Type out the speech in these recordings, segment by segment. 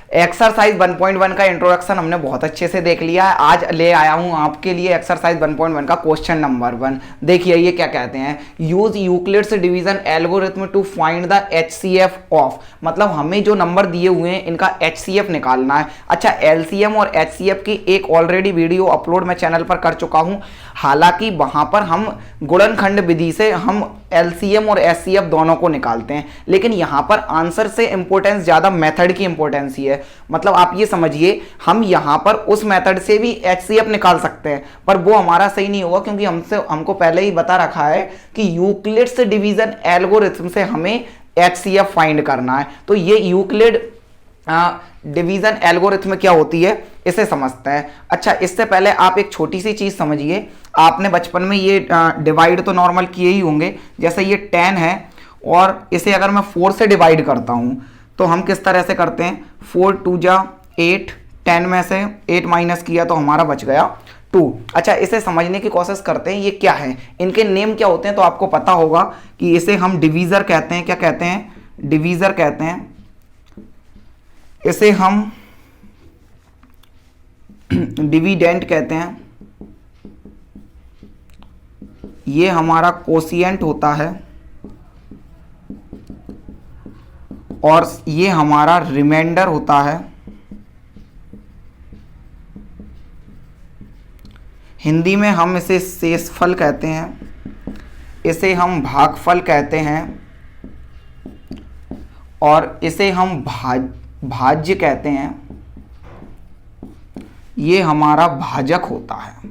Exercise 1.1 का introduction हमने बहुत अच्छे से देख लिया है। आज ले आया हूं आपके लिए एक्सरसाइज 1.1 का क्वेश्चन नंबर 1। देखिए ये क्या कहते हैं, use Euclid's division algorithm to find the HCF of, मतलब हमें जो नंबर दिए हुए हैं इनका एचसीएफ निकालना है। अच्छा, एलसीएम और एचसीएफ की एक ऑलरेडी वीडियो अपलोड मैं चैनल पर कर चुका हूं, हालांकि वहां पर हम गुणनखंड विधि से हम एलसीएम और एचसीएफ दोनों को निकालते हैं, लेकिन यहां पर आंसर से इंपॉर्टेंस ज्यादा मेथड की इंपॉर्टेंस ही है। मतलब आप ये समझिए, हम यहां पर उस मेथड से भी एचसीएफ निकाल सकते हैं, पर वो हमारा सही नहीं होगा, क्योंकि हमको पहले ही बता रखा है कि यूक्लिड्स डिवीजन एल्गोरिथम से हमें एचसीएफ फाइंड करना है। तो ये यूक्लिड डिवीजन एल्गोरिथम क्या होती है इसे समझते हैं। अच्छा, इससे पहले आप एक छोटी सी चीज समझिए। आपने बचपन में ये डिवाइड तो नॉर्मल किए ही होंगे। जैसे ये 10 है और इसे अगर मैं 4 से डिवाइड करता हूं तो हम किस तरह से करते हैं, 4 2 जा 8, 10 में से 8 माइनस किया तो हमारा बच गया 2। अच्छा, इसे समझने की कोशिश करते हैं, ये क्या है, इनके नेम क्या होते हैं, तो आपको पता होगा कि इसे हम डिवीजर कहते हैं। क्या कहते हैं, डिवीजर कहते हैं। इसे हम डिविडेंट कहते हैं। ये हमारा कोशिएंट होता है और ये हमारा रिमाइंडर होता है। हिंदी में हम इसे शेषफल कहते हैं, इसे हम भागफल कहते हैं और इसे हम भाज्य कहते हैं। ये हमारा भाजक होता है।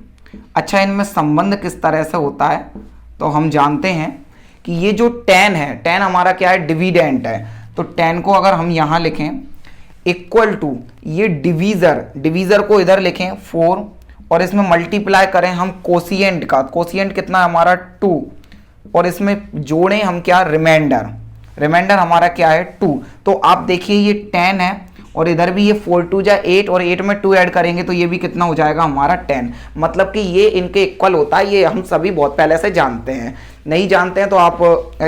अच्छा, इनमें संबंध किस तरह से होता है, तो हम जानते हैं कि ये जो 10 है, 10 हमारा क्या है, डिविडेंट है। तो 10 को अगर हम यहां लिखें इक्वल टू ये डिवीजर को इधर लिखें 4 और इसमें मल्टीप्लाई करें हम कोशिएंट का, कोशिएंट कितना है हमारा 2, और इसमें जोड़ें हम क्या, रिमाइंडर हमारा क्या है 2। तो आप देखिए ये 10 है और इधर भी ये 4 2 जा 8 और 8 में 2 ऐड करेंगे तो ये भी कितना हो जाएगा हमारा 10। मतलब कि ये इनके इक्वल होता है। ये हम सभी बहुत पहले से जानते हैं। नहीं जानते हैं तो आप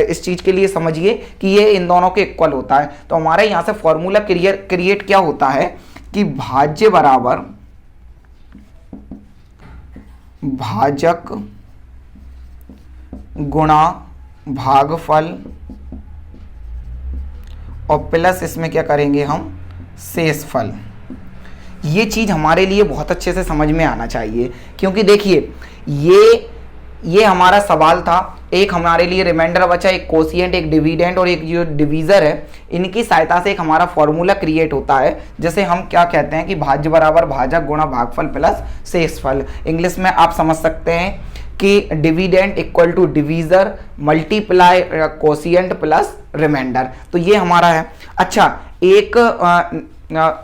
इस चीज के लिए समझिए कि ये इन दोनों के इक्वल होता है। तो हमारे यहां से फॉर्मूला क्रिएट क्या होता है कि भाज्य बराबर भाजक गुणा भागफल और प्लस इसमें क्या करेंगे हम, शेषफल। ये चीज हमारे लिए बहुत अच्छे से समझ में आना चाहिए, क्योंकि देखिए ये हमारा सवाल था। एक हमारे लिए रिमाइंडर बचा, एक कोशिएंट, एक डिविडेंट और एक जो डिवीजर है, इनकी सहायता से एक हमारा फॉर्मूला क्रिएट होता है, जैसे हम क्या कहते हैं कि भाज्य बराबर भाजक गुणा भागफल प्लस शेषफल। इंग्लिश में आप समझ सकते हैं कि dividend equal to divisor multiply quotient plus remainder. तो ये हमारा है। अच्छा, एक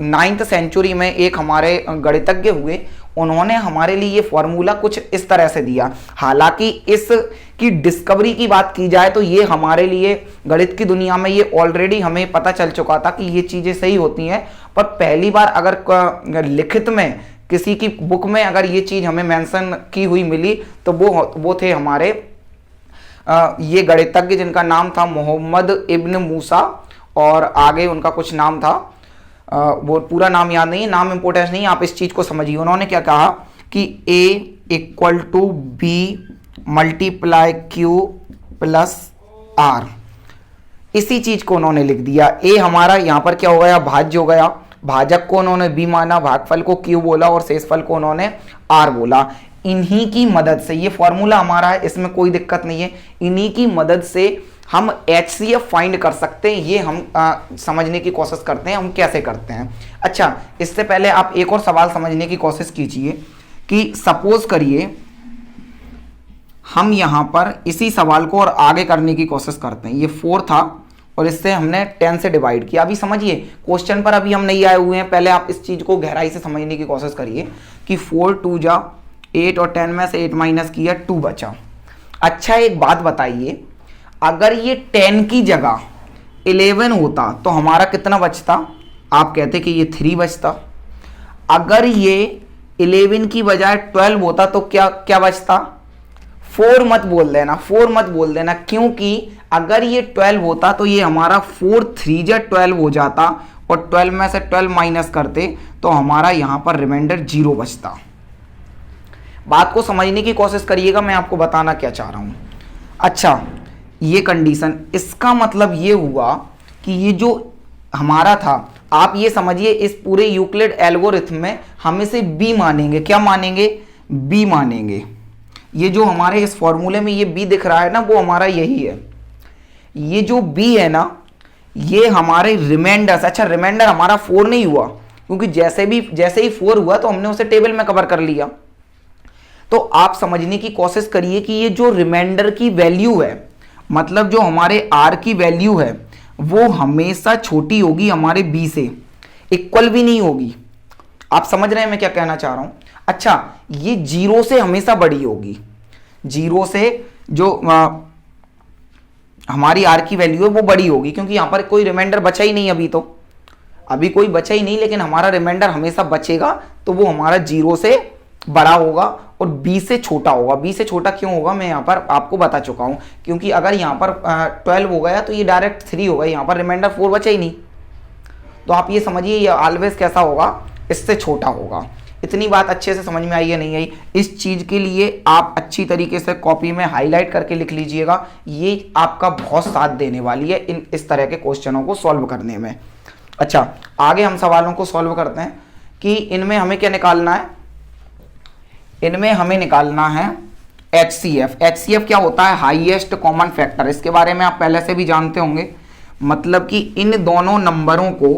9th सेंचुरी में एक हमारे गणितज्ञ हुए, उन्होंने हमारे लिए ये फॉर्मूला कुछ इस तरह से दिया। हालांकि इसकी डिस्कवरी की बात की जाए तो ये हमारे लिए गणित की दुनिया में ये ऑलरेडी हमें पता चल चुका था कि ये चीजें सही होती हैं, पर पहली बार अगर लिखित में किसी की बुक में अगर ये चीज हमें मेंशन की हुई मिली तो वो थे हमारे ये गणितज्ञ, जिनका नाम था मोहम्मद इब्न मूसा और आगे उनका कुछ नाम था, वो पूरा नाम याद नहीं है, नाम इंपोर्टेंस नहीं, आप इस चीज को समझिए। उन्होंने क्या कहा कि A equal to B multiply Q plus R, इसी चीज को उन्होंने लिख दिया। A हमारा यहाँ पर क्या हो गया, भाज्य हो गया, भाजक को उन्होंने B माना, भागफल को Q बोला और शेषफल को उन्होंने R बोला। इन्हीं की मदद से ये फॉर्मूला हमारा है, इसमें कोई दिक्कत नहीं है। इन्हीं की मदद से हम एचसीएफ फाइंड कर सकते हैं। ये हम समझने की कोशिश करते हैं हम कैसे करते हैं। अच्छा, इससे पहले आप एक और सवाल समझने की कोशिश कीजिए कि सपोज करिए हम यहां पर इसी सवाल को और आगे करने की कोशिश करते हैं। ये 4 था और इससे हमने 10 से डिवाइड किया। अभी समझिए, क्वेश्चन पर अभी हम नहीं आए हुए हैं, पहले आप इस चीज को गहराई से समझने की कोशिश करिए कि 4 2 जा 8 और 10 में से 8 माइनस किया 2 बचा। अच्छा, एक बात बताइए, अगर ये 10 की जगह 11 होता तो हमारा कितना बचता, आप कहते कि ये 3 बचता। अगर ये 11 की बजाय 12 होता तो क्या बचता, 4 मत बोल देना, 4 मत बोल देना, क्योंकि अगर ये 12 होता तो ये हमारा 4 3 जा 12 हो जाता और 12 में से 12 माइनस करते तो हमारा यहाँ पर रिमाइंडर 0 बचता। बात को समझने की कोशिश करिएगा, मैं आपको बताना क्या चाह रहा हूँ। अच्छा, ये कंडीशन, इसका मतलब ये हुआ कि ये जो हमारा था, आप ये समझिए इस पूरे यूक्लिड एल्गोरिथम में हम इसे बी मानेंगे। क्या मानेंगे? बी मानेंगे। ये जो हमारे इस फॉर्मूले में ये बी दिख रहा है ना, वो हमारा यही है। ये जो बी है ना, ये हमारे रिमाइंडर्स, अच्छा रिमाइंडर हमारा 4 नहीं हुआ, क्योंकि जैसे ही 4 हुआ तो हमने उसे टेबल में कवर कर लिया। तो आप समझने की कोशिश करिए कि ये जो रिमाइंडर की वैल्यू है, मतलब जो हमारे आर की वैल्यू है, वो हमेशा छोटी होगी हमारे बी से, इक्वल भी नहीं होगी। आप समझ रहे हैं मैं क्या कहना चाह रहा हूं? अच्छा, ये 0 से हमेशा बड़ी होगी। 0 से जो हमारी आर की वैल्यू है वो बड़ी होगी, क्योंकि यहां पर कोई रिमाइंडर बचा ही नहीं, अभी कोई बचा ही नहीं, लेकिन हमारा रिमाइंडर हमेशा बचेगा, तो वो हमारा 0 से बड़ा होगा और b से छोटा होगा। b से छोटा क्यों होगा मैं यहाँ पर आपको बता चुका हूँ, क्योंकि अगर यहाँ पर 12 हो गया तो ये डायरेक्ट 3 होगा, यहाँ पर रिमाइंडर 4 बचा ही नहीं। तो आप ये समझिए ये ऑलवेज कैसा होगा, इससे छोटा होगा। इतनी बात अच्छे से समझ में आई है नहीं आई? इस चीज़ के लिए आप अच्छी तरीके से कॉपी में हाईलाइट करके लिख लीजिएगा, ये आपका बहुत साथ देने वाली है इस तरह के क्वेश्चनों को सॉल्व करने में। अच्छा, आगे हम सवालों को सॉल्व करते हैं कि इनमें हमें क्या निकालना है। इनमें हमें निकालना है HCF। HCF क्या होता है? Highest common factor. इसके बारे में आप पहले से भी जानते होंगे, मतलब कि इन दोनों नंबरों को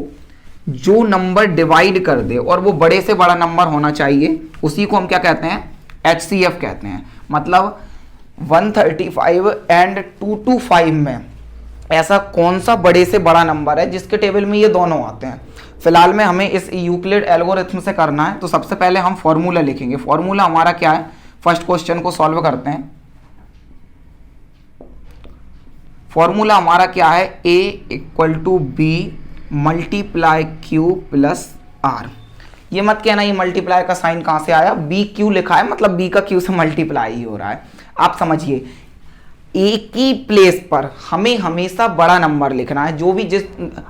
जो नंबर डिवाइड कर दे और वो बड़े से बड़ा नंबर होना चाहिए, उसी को हम क्या कहते हैं? HCF कहते हैं। मतलब 135 एंड 225 में ऐसा कौन सा बड़े से बड़ा नंबर है जिसके टेबल में ये दोनों आते हैं। फिलहाल में हमें इस यूक्लिड एल्गोरिथम से करना है, तो सबसे पहले हम फॉर्मूला लिखेंगे। फॉर्मूला हमारा क्या है? फर्स्ट क्वेश्चन को सॉल्व करते हैं। फॉर्मूला हमारा क्या है? A = B multiply Q plus R। ये मत कहना ये मल्टीप्लाई का साइन कहां से आया, B Q लिखा है, मतलब B का Q से मल्टीप्लाई ही हो रहा है। आप समझिए, एक ही प्लेस पर हमें हमेशा बड़ा नंबर लिखना है, जो भी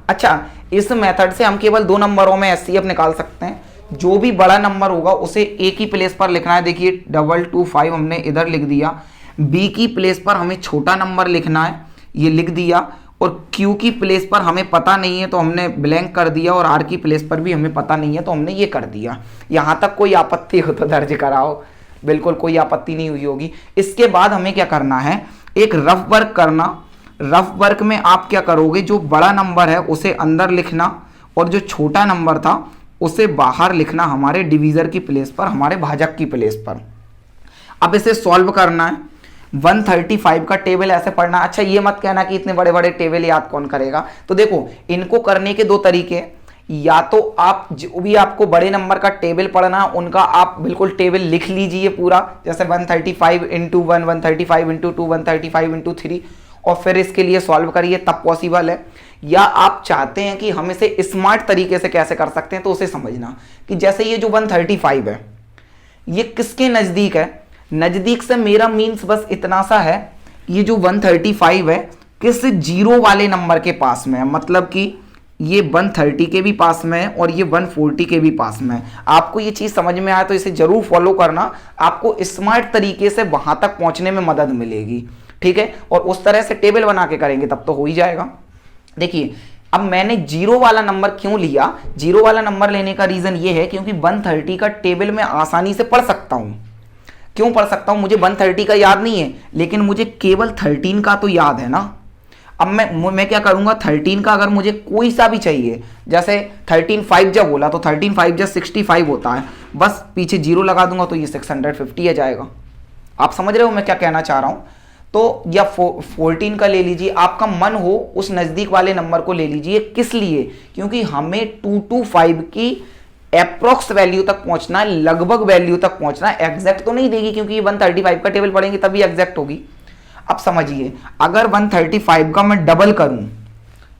अच्छा, इस मेथड से हम केवल 2 नंबरों में HCF निकाल सकते हैं। जो भी बड़ा नंबर होगा उसे एक ही प्लेस पर लिखना है। देखिए 225 हमने इधर लिख दिया, B की प्लेस पर हमें छोटा नंबर लिखना है, ये लिख दिया, और Q की प्लेस पर हमें पता नहीं है तो हमने ब्लैंक कर दिया, और R की प्लेस पर भी हमें पता नहीं है तो हमने ये कर दिया। यहाँ तक कोई आपत्ति हो तो दर्ज कराओ, बिल्कुल कोई आपत्ति नहीं हुई होगी। इसके बाद हमें क्या करना है? एक रफ वर्क करना। रफ वर्क में आप क्या करोगे? जो बड़ा नंबर है उसे अंदर लिखना और जो छोटा नंबर था उसे बाहर लिखना, हमारे डिवीजर की प्लेस पर, हमारे भाजक की प्लेस पर। अब इसे सॉल्व करना है। 135 का टेबल ऐसे पढ़ना। अच्छा, ये मत कहना कि इतने बड़े बड़े टेबल याद कौन करेगा। तो देखो, इनको करने के 2 तरीके, या तो आप जो भी आपको बड़े नंबर का टेबल पढ़ना उनका आप बिल्कुल टेबल लिख लीजिए पूरा, जैसे 135 × 1, 135 × 2, 135 × 3, और फिर इसके लिए सॉल्व करिए, तब पॉसिबल है। या आप चाहते हैं कि हम इसे स्मार्ट तरीके से कैसे कर सकते हैं, तो उसे समझना कि जैसे ये जो 135 है ये किसके नज़दीक है। नज़दीक से मेरा मीन्स बस इतना सा है, ये जो 135 है किस 0 वाले नंबर के पास में है, मतलब कि ये 130 के भी पास में है और ये 140 के भी पास में है। आपको ये चीज़ समझ में आए तो इसे जरूर फॉलो करना, आपको स्मार्ट तरीके से वहां तक पहुंचने में मदद मिलेगी, ठीक है। और उस तरह से टेबल बना के करेंगे तब तो हो ही जाएगा। देखिए, अब मैंने 0 वाला नंबर क्यों लिया? 0 वाला नंबर लेने का रीजन ये है क्योंकि 130 का टेबल में आसानी से पढ़ सकता हूं। क्यों पढ़ सकता हूं? मुझे 130 का याद नहीं है, लेकिन मुझे केवल 13 का तो याद है ना। अब मैं क्या करूंगा, 13 का अगर मुझे कोई सा भी चाहिए, जैसे 13 5 जब बोला तो 13 5 जब 65 होता है, बस पीछे 0 लगा दूंगा तो ये 650 आ जाएगा। आप समझ रहे हो मैं क्या कहना चाह रहा हूं? तो या 14 का ले लीजिए, आपका मन हो उस नज़दीक वाले नंबर को ले लीजिए। किस लिए? क्योंकि हमें 225 की अप्रोक्स वैल्यू तक पहुंचना है, लगभग वैल्यू तक पहुंचना है। एग्जैक्ट तो नहीं देगी क्योंकि 135 का टेबल पढ़ेंगे तभी एग्जैक्ट होगी। अब समझिए, अगर 135 का मैं डबल करूं,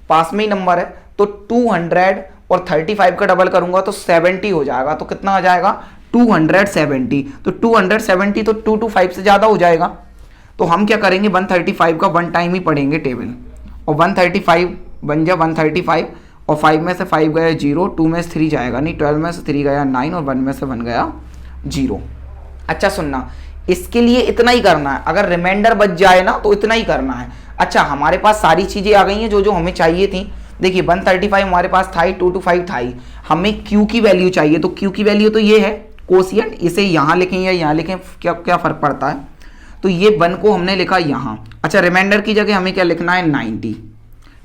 पास में ही नंबर है, तो 200 और 35 का डबल करूंगा तो 70 हो जाएगा। तो कितना आ जाएगा? 270। तो 270 तो 225 से ज़्यादा हो जाएगा। तो हम क्या करेंगे, 135 का 1 टाइम ही पढ़ेंगे टेबल, और 135 बन जाए 135 और 5 में से 5 गया 0, 2 में से 3 जाएगा नहीं, 12 में से 3 गया 9 और 1 में से 1 गया 0। अच्छा सुनना, इसके लिए इतना ही करना है, अगर रिमाइंडर बच जाए ना तो इतना ही करना है। अच्छा हमारे पास सारी चीज़ें आ गई हैं जो जो हमें चाहिए थी। देखिए 135 हमारे पास था ही, 225 था ही, हमें Q की वैल्यू चाहिए। तो Q की वैल्यू तो ये है कोशिएंट, इसे यहाँ लिखें या यहाँ लिखें, क्या क्या फ़र्क पड़ता है। तो ये 1 को हमने लिखा यहाँ। अच्छा रिमाइंडर की जगह हमें क्या लिखना है 90।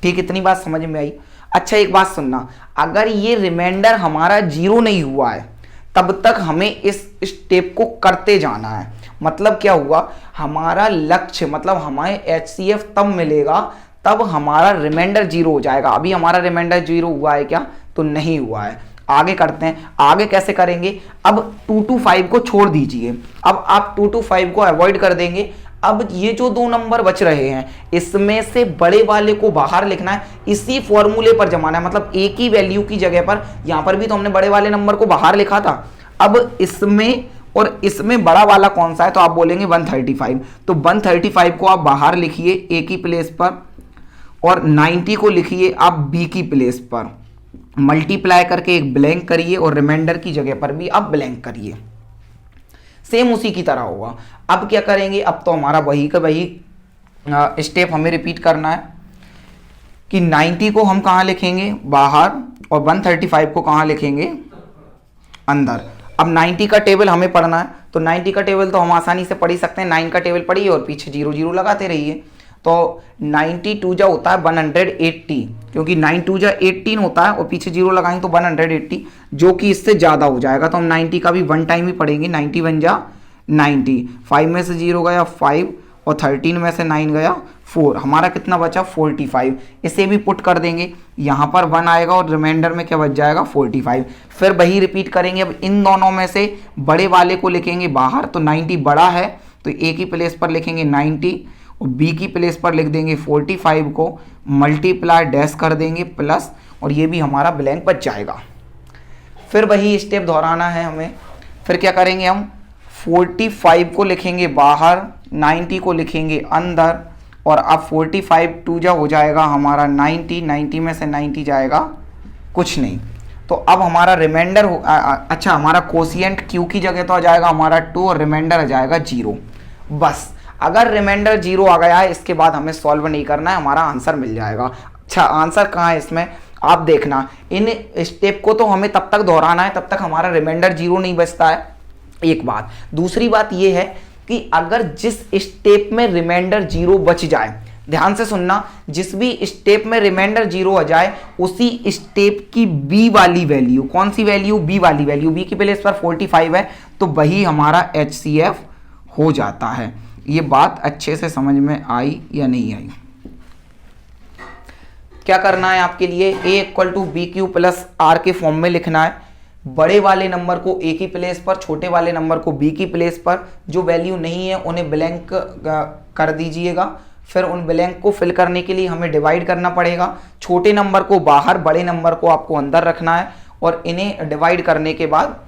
ठीक, इतनी बात समझ में आई। अच्छा एक बात सुनना, अगर ये रिमाइंडर हमारा 0 नहीं हुआ है तब तक हमें इस स्टेप को करते जाना है। मतलब क्या हुआ, हमारा लक्ष्य मतलब हमें HCF तब मिलेगा तब हमारा रिमाइंडर 0 हो जाएगा। अभी हमारा रिमाइंडर 0 हुआ है क्या, तो नहीं हुआ है। आगे करते हैं, आगे कैसे करेंगे। अब 2 to 5 को छोड़ दीजिए, अब आप 2 to 5 को अवॉइड कर देंगे। अब ये जो 2 नंबर बच रहे हैं इसमें से बड़े वाले को बाहर लिखना है, इसी फॉर्मूले पर जमाना है। मतलब एक ही वैल्यू की जगह पर, यहाँ पर भी तो हमने बड़े वाले नंबर को बाहर लिखा था, अब इसमें और इसमें बड़ा वाला कौन सा है, तो आप बोलेंगे 135। तो 135 को आप बाहर लिखिए ए की प्लेस पर और 90 को लिखिए आप बी की प्लेस पर, मल्टीप्लाई करके एक ब्लैंक करिए और रिमाइंडर की जगह पर भी आप ब्लैंक करिए। सेम उसी की तरह होगा। अब क्या करेंगे, अब तो हमारा वही का वही स्टेप हमें रिपीट करना है कि 90 को हम कहाँ लिखेंगे बाहर और 135 को कहाँ लिखेंगे अंदर। अब 90 का टेबल हमें पढ़ना है, तो 90 का टेबल तो हम आसानी से पढ़ ही सकते हैं। 9 का टेबल पढ़िए और पीछे 0 0 लगाते रहिए। तो 92 जा होता है 180, क्योंकि 92 जा 18 होता है और पीछे 0 लगाएंगे तो 180, जो कि इससे ज़्यादा हो जाएगा। तो हम 90 का भी 1 टाइम ही पढ़ेंगे। 91 जा 90, 5 में से 0 गया 5 और 13 में से 9 गया 4, हमारा कितना बचा 45। इसे भी पुट कर देंगे, यहाँ पर 1 आएगा और रिमाइंडर में क्या बच जाएगा 45। फिर वही रिपीट करेंगे। अब इन दोनों में से बड़े वाले को लिखेंगे बाहर, तो 90 बड़ा है तो ए की प्लेस पर लिखेंगे 90 और बी की प्लेस पर लिख देंगे 45 को मल्टीप्लाई डैश कर देंगे प्लस, और ये भी हमारा ब्लैंक बच जाएगा। फिर वही स्टेप दोहराना है हमें। फिर क्या करेंगे, हम 45 को लिखेंगे बाहर, 90 को लिखेंगे अंदर, और अब 45 2 जा हो जाएगा हमारा 90, 90 में से 90 जाएगा कुछ नहीं। तो अब हमारा रिमाइंडर अच्छा हमारा कोशिएंट Q की जगह तो आ जाएगा हमारा 2 और रिमाइंडर आ जाएगा 0। बस अगर रिमाइंडर 0 आ गया है इसके बाद हमें सॉल्व नहीं करना है, हमारा आंसर मिल जाएगा। अच्छा आंसर कहाँ है इसमें, आप देखना, इन स्टेप को तो हमें तब तक दोहराना है तब तक हमारा रिमाइंडर 0 नहीं बचता है, एक बात। दूसरी बात ये है कि अगर जिस स्टेप में रिमाइंडर 0 बच जाए, ध्यान से सुनना, जिस भी स्टेप में रिमाइंडर 0 आ जाए उसी स्टेप की बी वाली वैल्यू, कौन सी वैल्यू, बी वाली वैल्यू, बी की प्लेस पर 45 है तो वही हमारा HCF हो जाता है। ये बात अच्छे से समझ में आई या नहीं आई। क्या करना है आपके लिए, A = BQ + R के फॉर्म में लिखना है। बड़े वाले नंबर को A की प्लेस पर, छोटे वाले नंबर को B की प्लेस पर, जो वैल्यू नहीं है उन्हें ब्लैंक कर दीजिएगा। फिर उन ब्लैंक को फिल करने के लिए हमें डिवाइड करना पड़ेगा। छोटे नंबर को बाहर, बड़े नंबर को आपको अंदर रखना है, और इन्हें डिवाइड करने के बाद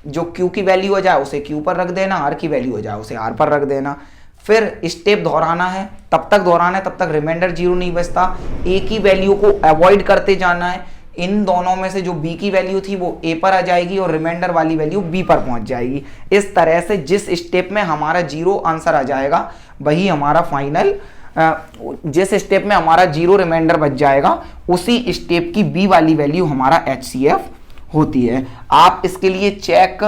जो Q की वैल्यू हो जाए उसे Q पर रख देना, R की वैल्यू हो जाए उसे R पर रख देना। फिर स्टेप दोहराना है, तब तक दोहराना है तब तक रिमाइंडर 0 नहीं बचता। A की वैल्यू को अवॉइड करते जाना है। इन दोनों में से जो B की वैल्यू थी वो A पर आ जाएगी और रिमाइंडर वाली वैल्यू B पर पहुंच जाएगी। इस तरह से जिस स्टेप में हमारा 0 आंसर आ जाएगा वही हमारा फाइनल, जिस स्टेप में हमारा 0 रिमाइंडर बच जाएगा उसी स्टेप की B वाली वैल्यू हमारा HCF होती है। आप इसके लिए चेक,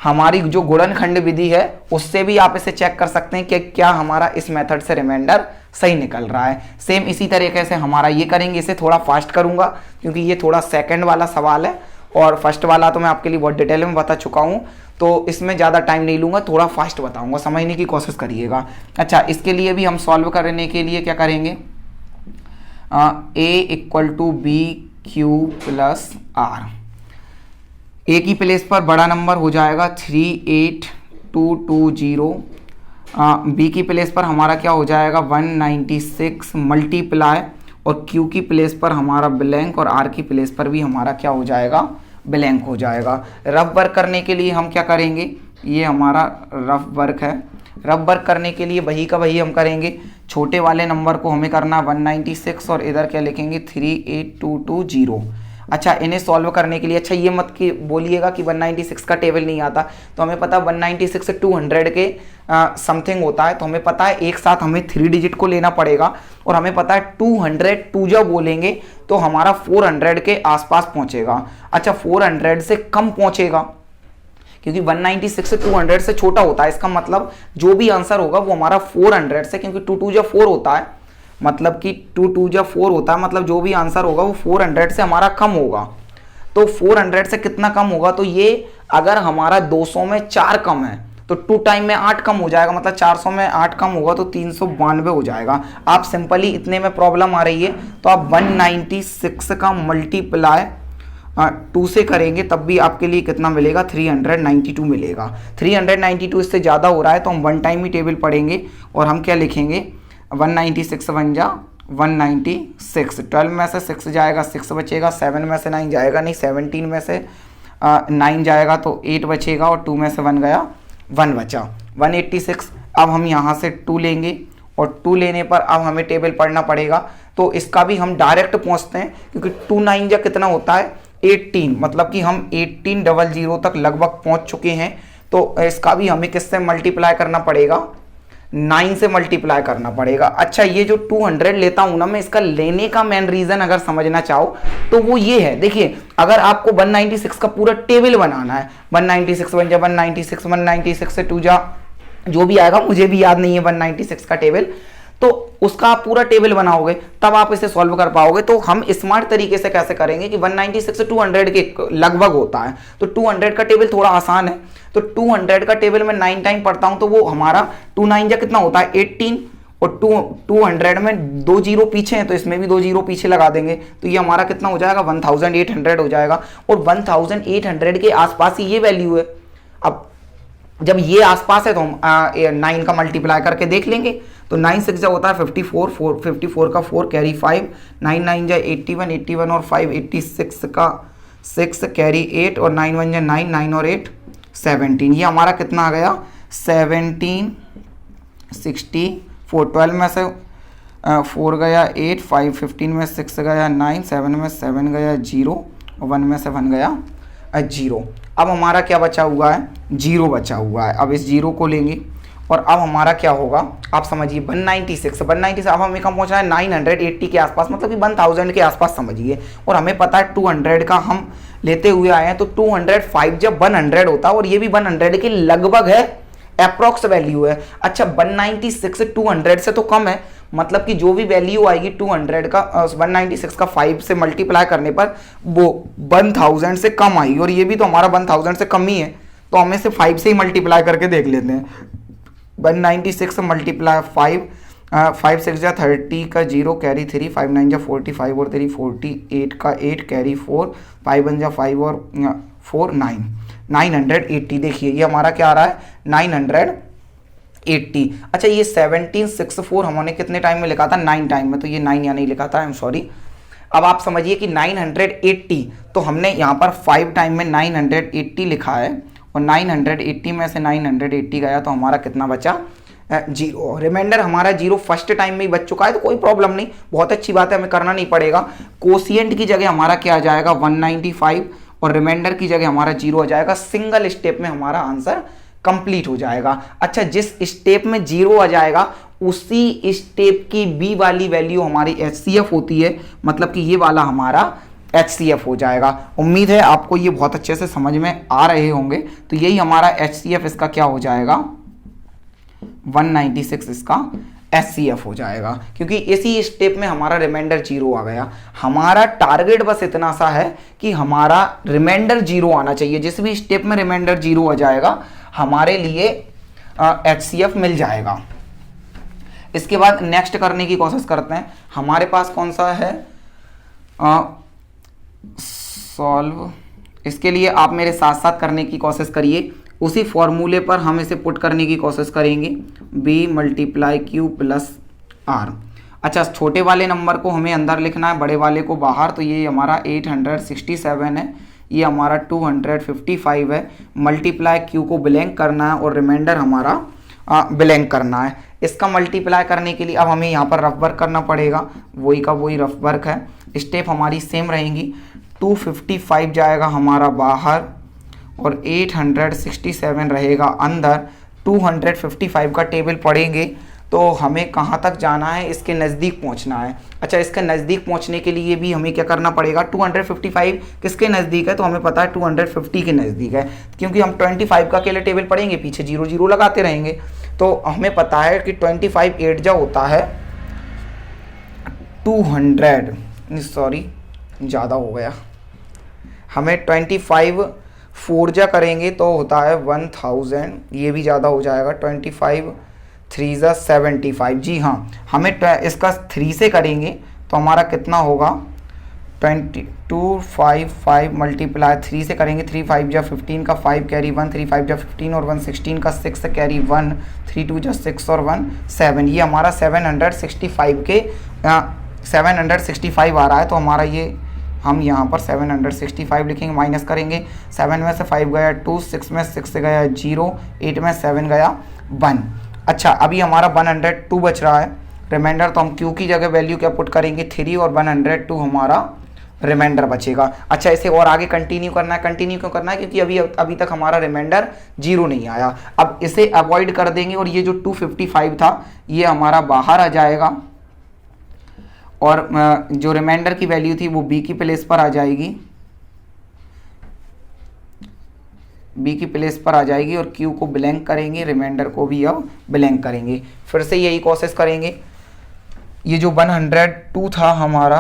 हमारी जो गुणनखंड विधि है उससे भी आप इसे चेक कर सकते हैं कि क्या हमारा इस मेथड से रिमाइंडर सही निकल रहा है। सेम इसी तरीके से हमारा ये करेंगे। इसे थोड़ा फास्ट करूंगा क्योंकि ये थोड़ा सेकंड वाला सवाल है और फर्स्ट वाला तो मैं आपके लिए बहुत डिटेल में बता चुका हूँ, तो इसमें ज़्यादा टाइम नहीं लूँगा, थोड़ा फास्ट बताऊँगा, समझने की कोशिश करिएगा। अच्छा, इसके लिए भी हम सॉल्व करने के लिए क्या करेंगे, A = BQ + R। A की प्लेस पर बड़ा नंबर हो जाएगा 38220, B की प्लेस पर हमारा क्या हो जाएगा 196 मल्टीप्लाई, और Q की प्लेस पर हमारा ब्लैंक, और R की प्लेस पर भी हमारा क्या हो जाएगा ब्लैंक हो जाएगा। रफ वर्क करने के लिए हम क्या करेंगे, ये हमारा रफ वर्क है। रफ वर्क करने के लिए वही का वही हम करेंगे छोटे वाले नंबर को हमें करना 196 और इधर क्या लिखेंगे 38220। अच्छा, इन्हें सॉल्व करने के लिए, अच्छा ये मत कि बोलिएगा कि 196 का टेबल नहीं आता, तो हमें पता है 196 से 200 के समथिंग होता है, तो हमें पता है एक साथ हमें 3 डिजिट को लेना पड़ेगा, और हमें पता है 200 जब बोलेंगे तो हमारा 400 के आसपास पहुंचेगा। अच्छा, 400 से कम पहुंचेगा क्योंकि 196 से 200 से छोटा होता है, इसका मतलब जो भी आंसर होगा वो हमारा 400 से, क्योंकि 2 2 4 होता है, मतलब कि 2 2 4 होता है, मतलब जो भी आंसर होगा वो 400 से हमारा कम होगा। तो 400 से कितना कम होगा, तो ये अगर हमारा 200 में 4 कम है तो 2 टाइम में 8 कम हो जाएगा, मतलब 400 में 8 कम होगा तो 392 हो जाएगा। आप सिंपली इतने में प्रॉब्लम आ रही है तो आप 196 का मल्टीप्लाई 2 से करेंगे तब भी आपके लिए कितना मिलेगा, 392 मिलेगा। 392 इससे ज़्यादा हो रहा है तो हम 1 टाइम ही टेबल पढ़ेंगे और हम क्या लिखेंगे, 196 बन जा 196, 12 में से 6 जाएगा 6 बचेगा, 7 में से 9 जाएगा नहीं, 17 में से 9 जाएगा तो 8 बचेगा, और 2 में से 1 गया 1 बचा 186। अब हम यहाँ से 2 लेंगे और 2 लेने पर अब हमें टेबल पढ़ना पड़ेगा, तो इसका भी हम डायरेक्ट पहुँचते हैं क्योंकि 2 9 जा कितना होता है 18, मतलब कि हम 1800 तक लगभग पहुँच चुके हैं। तो इसका भी हमें किससे मल्टीप्लाई करना पड़ेगा, 9 से मल्टीप्लाई करना पड़ेगा। अच्छा, ये जो 200 लेता हूं ना मैं, इसका लेने का मेन रीजन अगर समझना चाहो तो वो ये है, देखिए अगर आपको 196 का पूरा टेबल बनाना है, 196 बन जा 196 से 2 जा जो भी आएगा, मुझे भी याद नहीं है 196 का टेबल, तो उसका आप पूरा टेबल बनाओगे तब आप इसे सॉल्व कर पाओगे। तो हम स्मार्ट तरीके से कैसे करेंगे कि 196 से 200 के लगभग होता है, तो 200 का टेबल थोड़ा आसान है, तो 200 का टेबल में 9 टाइम पढ़ता हूं तो वो हमारा 2 9 जा कितना होता है 18, और 200 में 2 जीरो पीछे हैं तो इसमें भी 2 जीरो पीछे लगा देंगे, तो ये हमारा कितना हो जाएगा 1800 हो जाएगा, और 1800 के आसपास ही ये वैल्यू है। अब जब ये आसपास है तो हम 9 का मल्टीप्लाई करके देख लेंगे, तो 9 6 जा होता है 54, 54 का 4 कैरी 5, 9 9 जा 81, 81 और 5 86 का 6 कैरी 8, और 9 1 जा 9, 9 और 8 17, ये हमारा कितना आ गया 1764। 12 में से 4 गया 8, 5 15 में 6 गया 9, 7 में 7 गया 0, और 1 में से 1 गया 0। अब हमारा क्या बचा हुआ है, 0 बचा हुआ है। अब इस 0 को लेंगे और अब हमारा क्या होगा, आप समझिए 196 अब हमें कम पहुंचा है 980 के आसपास, मतलब कि 1000 के आसपास समझिए, और हमें पता है 200 का हम लेते हुए आए हैं, तो 205 जब 100 होता है, और ये भी 100 के लगभग है, अप्रॉक्स वैल्यू है। अच्छा, 196 200 से तो कम है, मतलब कि जो भी वैल्यू आएगी 200 का 196 का 5 से मल्टीप्लाई करने पर वो 1000 से कम आएगी, और ये भी तो हमारा 1000 से कम ही है, तो हमें से 5 से ही मल्टीप्लाई करके देख लेते हैं। 196 मल्टीप्लाई 5, 5 6 जा 30 का 0 कैरी 3, 5 9 जा 45 और 3 48 का 8 कैरी 4, 5 1 जा 5 और 4 9, 980। देखिए ये हमारा क्या आ रहा है 980। अच्छा, ये 1764 हमने कितने टाइम में लिखा था, 9 टाइम में, तो ये 9 यहाँ नहीं लिखा था, आई एम सॉरी। अब आप समझिए कि 980, तो हमने यहाँ पर 5 टाइम में 980 लिखा है, और 980 में से 980 गया तो हमारा कितना बचा 0। रिमाइंडर हमारा 0 फर्स्ट टाइम में ही बच चुका है, तो कोई प्रॉब्लम नहीं, बहुत अच्छी बात है, हमें करना नहीं पड़ेगा। कोशिएंट की जगह हमारा क्या आ जाएगा 195, और रिमाइंडर की जगह हमारा 0 आ जाएगा। सिंगल स्टेप में हमारा आंसर कंप्लीट हो जाएगा। अच्छा, जिस स्टेप में 0 आ जाएगा उसी स्टेप की बी वाली वैल्यू हमारी HCF होती है, मतलब कि ये वाला हमारा HCF हो जाएगा। उम्मीद है आपको ये बहुत अच्छे से समझ में आ रहे होंगे। तो यही हमारा HCF इसका क्या हो जाएगा 196 इसका HCF हो जाएगा, क्योंकि इसी स्टेप में हमारा रिमाइंडर 0 आ गया। हमारा टारगेट बस इतना सा है कि हमारा रिमाइंडर 0 आना चाहिए। जिस भी स्टेप में रिमाइंडर 0 आ जाएगा हमारे लिए HCF मिल जाएगा। इसके बाद नेक्स्ट करने की कोशिश करते हैं। हमारे पास कौन सा है सॉल्व, इसके लिए आप मेरे साथ साथ करने की कोशिश करिए। उसी फॉर्मूले पर हम इसे पुट करने की कोशिश करेंगे, b × q + r। अच्छा, छोटे वाले नंबर को हमें अंदर लिखना है, बड़े वाले को बाहर, तो ये हमारा 867 है, ये हमारा 255 है। मल्टीप्लाई q को ब्लैंक करना है और रिमाइंडर हमारा ब्लैंक करना है। इसका मल्टीप्लाई करने के लिए अब हमें यहाँ पर रफ वर्क करना पड़ेगा, वही का वही रफ वर्क है, स्टेप हमारी सेम रहेंगी। 255 जाएगा हमारा बाहर और 867 रहेगा अंदर। 255 का टेबल पढ़ेंगे तो हमें कहाँ तक जाना है, इसके नज़दीक पहुँचना है। अच्छा, इसके नज़दीक पहुँचने के लिए भी हमें क्या करना पड़ेगा, 255 किसके नज़दीक है, तो हमें पता है 250 के नज़दीक है, क्योंकि हम 25 का अकेले टेबल पढ़ेंगे, पीछे 0 0 लगाते रहेंगे। तो हमें पता है कि 25 8 जा होता है 200, सॉरी ज़्यादा हो गया, हमें 25 4 जा करेंगे तो होता है 1000, ये भी ज़्यादा हो जाएगा। 25 3 जा 75, जी हाँ, हमें इसका 3 से करेंगे तो हमारा कितना होगा, 255 मल्टीप्लाई 3 से करेंगे, 3 5 जा 15 का 5 कैरी 1, 3 5 जा 15 और 1 16 का 6 कैरी 1, 3 2 जा 6 और 1 7, ये हमारा 765 के 765 आ रहा है। तो हमारा ये हम यहाँ पर 765 लिखेंगे, माइनस करेंगे, 7 में से 5 गया 2, 6 में 6 से गया 0, 8 में 7 गया 1। अच्छा, अभी हमारा 102 बच रहा है रिमाइंडर, तो हम Q की जगह वैल्यू क्या पुट करेंगे 3 और 102 हमारा रिमाइंडर बचेगा। अच्छा, इसे और आगे कंटिन्यू करना है, कंटिन्यू क्यों करना है, क्योंकि अभी तक हमारा रिमाइंडर 0 नहीं आया। अब इसे अवॉइड कर देंगे और ये जो 255 था ये हमारा बाहर आ जाएगा और जो रिमाइंडर की वैल्यू थी वो B की प्लेस पर आ जाएगी, B की प्लेस पर आ जाएगी और Q को ब्लैंक करेंगे, रिमाइंडर को भी अब ब्लैंक करेंगे। फिर से यही प्रोसेस करेंगे, ये जो 102 था हमारा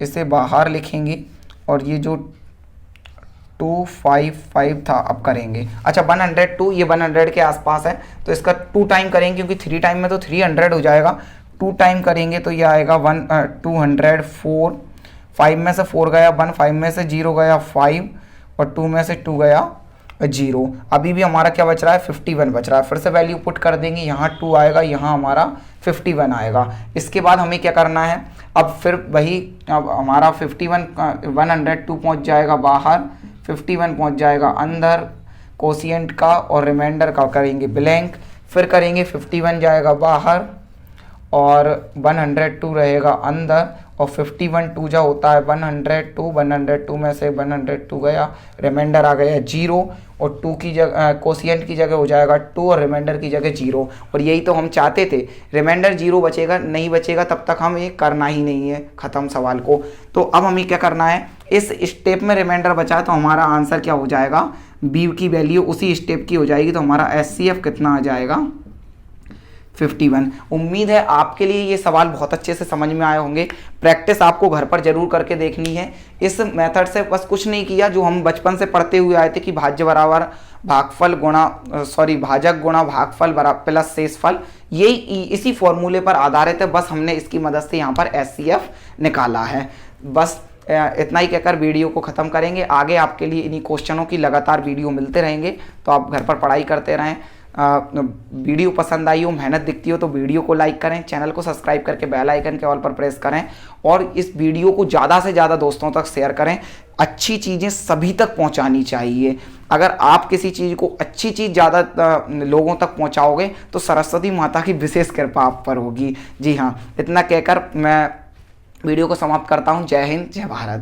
इसे बाहर लिखेंगे और ये जो 255 था अब करेंगे। अच्छा, 102 ये 100 के आसपास है तो इसका 2 टाइम करेंगे, क्योंकि 3 टाइम में तो 300 हो जाएगा। 2 टाइम करेंगे तो ये आएगा 204, 5 में से 4 गया 1, 5 में से 0 गया 5 और 2 में से 2 गया 0। अभी भी हमारा क्या बच रहा है, 51 बच रहा है। फिर से वैल्यू पुट कर देंगे, यहाँ 2 आएगा, यहाँ हमारा 51 आएगा। इसके बाद हमें क्या करना है, अब फिर वही, अब हमारा 51 102 पहुँच जाएगा बाहर, 51 पहुँच जाएगा अंदर, कोशिएंट का और रिमाइंडर का करेंगे ब्लैंक, फिर करेंगे 51 जाएगा बाहर और 102 रहेगा अंदर और 51 2 जा होता है 102, 102 में से 102 गया, रिमाइंडर आ गया 0 और 2 की जगह कोशिएंट की जगह हो जाएगा 2 और रिमाइंडर की जगह 0। और यही तो हम चाहते थे, रिमाइंडर 0 बचेगा, नहीं बचेगा तब तक हम ये करना ही नहीं है, ख़त्म सवाल को। तो अब हमें क्या करना है, इस स्टेप में रिमाइंडर बचा तो हमारा आंसर क्या हो जाएगा, B की वैल्यू उसी स्टेप की हो जाएगी, तो हमारा SCF कितना आ जाएगा 51। उम्मीद है आपके लिए ये सवाल बहुत अच्छे से समझ में आए होंगे। प्रैक्टिस आपको घर पर जरूर करके देखनी है। इस मेथड से बस कुछ नहीं किया, जो हम बचपन से पढ़ते हुए आए थे कि भाज्य बराबर भागफल गुणा भाजक गुणा भागफल प्लस शेषफल, यही इसी फॉर्मूले पर आधारित है। बस हमने इसकी मदद से यहाँ पर SCF निकाला है। बस इतना ही कहकर वीडियो को ख़त्म करेंगे। आगे आपके लिए इन्हीं क्वेश्चनों की लगातार वीडियो मिलते रहेंगे, तो आप घर पर पढ़ाई करते रहें। वीडियो पसंद आई हो, मेहनत दिखती हो तो वीडियो को लाइक करें, चैनल को सब्सक्राइब करके बेल आइकन के ऑल पर प्रेस करें और इस वीडियो को ज़्यादा से ज़्यादा दोस्तों तक शेयर करें। अच्छी चीज़ें सभी तक पहुंचानी चाहिए। अगर आप किसी चीज़ को अच्छी चीज़ ज़्यादा लोगों तक पहुंचाओगे तो सरस्वती माता की विशेष कृपा आप पर होगी। जी हाँ, इतना कहकर मैं वीडियो को समाप्त करता हूँ। जय हिंद, जय भारत।